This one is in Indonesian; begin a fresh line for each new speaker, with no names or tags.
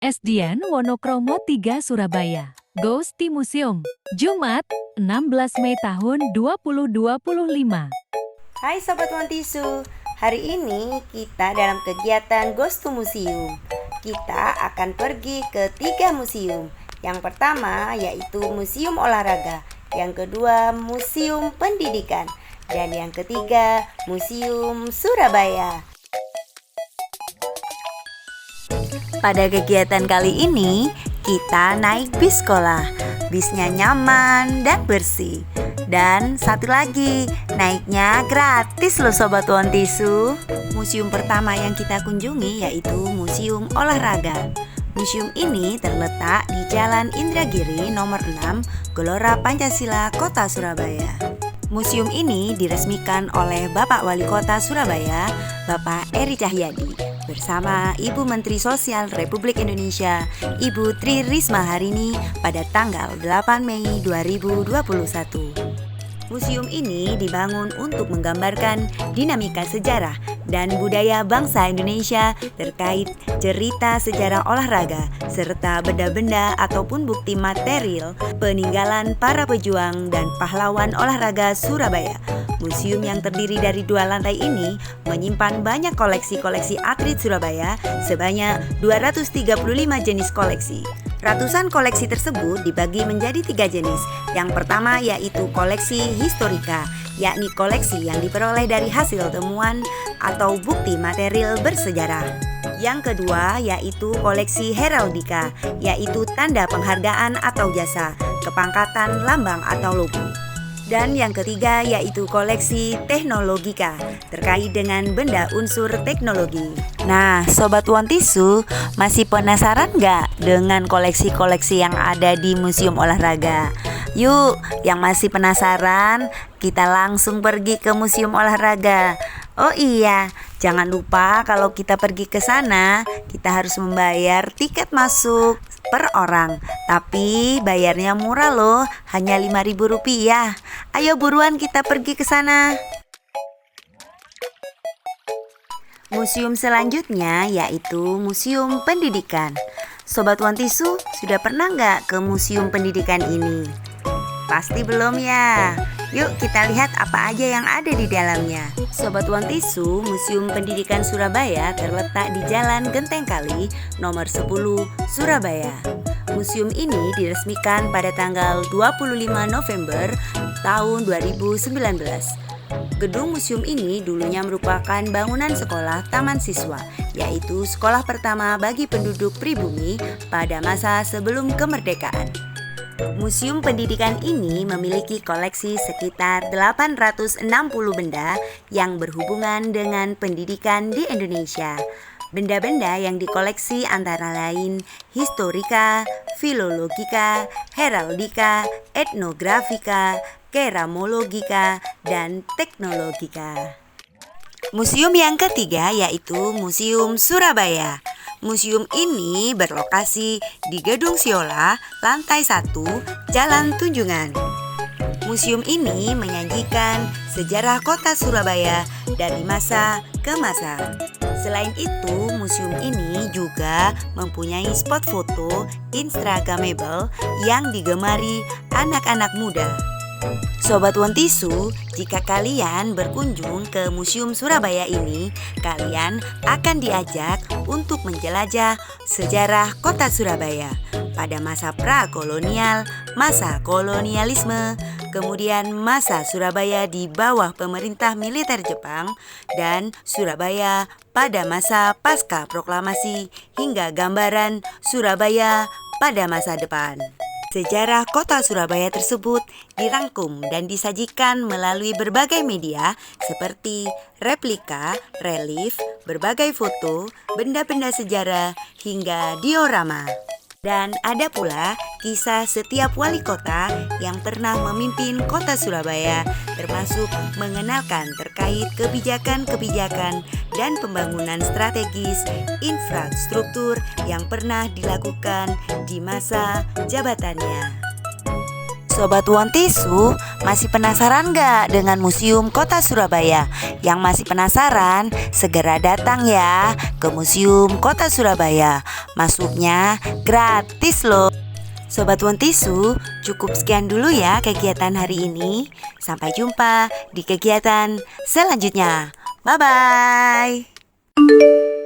SDN Wonokromo 3 Surabaya. Ghost Museum. Jumat, 16 Mei tahun 2025.
Hai Sobat One Tisu, hari ini kita dalam kegiatan Ghost to Museum. Kita akan pergi ke 3 museum. Yang pertama yaitu Museum Olahraga, yang kedua Museum Pendidikan, dan yang ketiga Museum Surabaya. Pada kegiatan kali ini, kita naik bis sekolah. Bisnya nyaman dan bersih. Dan satu lagi, naiknya gratis loh Sobat One Tisu. Museum pertama yang kita kunjungi yaitu Museum Olahraga. Museum ini terletak di Jalan Indragiri nomor 6, Gelora Pancasila, Kota Surabaya. Museum ini diresmikan oleh Bapak Wali Kota Surabaya, Bapak Eri Cahyadi, bersama Ibu Menteri Sosial Republik Indonesia, Ibu Tri Risma Harini pada tanggal 8 Mei 2021. Museum ini dibangun untuk menggambarkan dinamika sejarah dan budaya bangsa Indonesia terkait cerita sejarah olahraga serta benda-benda ataupun bukti material peninggalan para pejuang dan pahlawan olahraga Surabaya. Museum yang terdiri dari 2 lantai ini menyimpan banyak koleksi-koleksi atlet Surabaya sebanyak 235 jenis koleksi. Ratusan koleksi tersebut dibagi menjadi 3 jenis. Yang pertama yaitu koleksi historika, yakni koleksi yang diperoleh dari hasil temuan atau bukti material bersejarah. Yang kedua yaitu koleksi heraldika, yaitu tanda penghargaan atau jasa, kepangkatan, lambang atau logo. Dan yang ketiga yaitu koleksi teknologika, terkait dengan benda unsur teknologi. Nah, Sobat One Tisu, masih penasaran nggak dengan koleksi-koleksi yang ada di Museum Olahraga? Yuk, yang masih penasaran, kita langsung pergi ke Museum Olahraga. Oh iya, jangan lupa kalau kita pergi ke sana, kita harus membayar tiket masuk per orang. Tapi bayarnya murah loh, hanya Rp5.000. Ayo buruan kita pergi ke sana. Museum selanjutnya yaitu Museum Pendidikan. Sobat One Tisu, sudah pernah nggak ke Museum Pendidikan ini? Pasti belum ya. Yuk kita lihat apa aja yang ada di dalamnya. Sobat One Tisu, Museum Pendidikan Surabaya terletak di Jalan Genteng Kali nomor 10 Surabaya. Museum ini diresmikan pada tanggal 25 November tahun 2019. Gedung museum ini dulunya merupakan bangunan sekolah taman siswa, yaitu sekolah pertama bagi penduduk pribumi pada masa sebelum kemerdekaan. Museum pendidikan ini memiliki koleksi sekitar 860 benda yang berhubungan dengan pendidikan di Indonesia. Benda-benda yang dikoleksi antara lain historika, filologika, heraldika, etnografika, keramologika, dan teknologika. Museum yang ketiga yaitu Museum Surabaya. Museum ini berlokasi di Gedung Siola, lantai 1, Jalan Tunjungan. Museum ini menyajikan sejarah kota Surabaya dari masa ke masa. Selain itu, museum ini juga mempunyai spot foto instagramable yang digemari anak-anak muda. Sobat One Tisu, jika kalian berkunjung ke Museum Surabaya ini, kalian akan diajak untuk menjelajah sejarah kota Surabaya pada masa pra-kolonial, masa kolonialisme, kemudian masa Surabaya di bawah pemerintah militer Jepang, dan Surabaya pada masa pasca proklamasi hingga gambaran Surabaya pada masa depan. Sejarah kota Surabaya tersebut dirangkum dan disajikan melalui berbagai media seperti replika, relief, berbagai foto, benda-benda sejarah, hingga diorama. Dan ada pula kisah setiap wali kota yang pernah memimpin kota Surabaya, termasuk mengenalkan terkait kebijakan-kebijakan dan pembangunan strategis infrastruktur yang pernah dilakukan di masa jabatannya. Sobat Wontisu, masih penasaran nggak dengan Museum Kota Surabaya? Yang masih penasaran, segera datang ya ke Museum Kota Surabaya. Masuknya gratis loh. Sobat Wontisu, cukup sekian dulu ya kegiatan hari ini. Sampai jumpa di kegiatan selanjutnya. Bye-bye.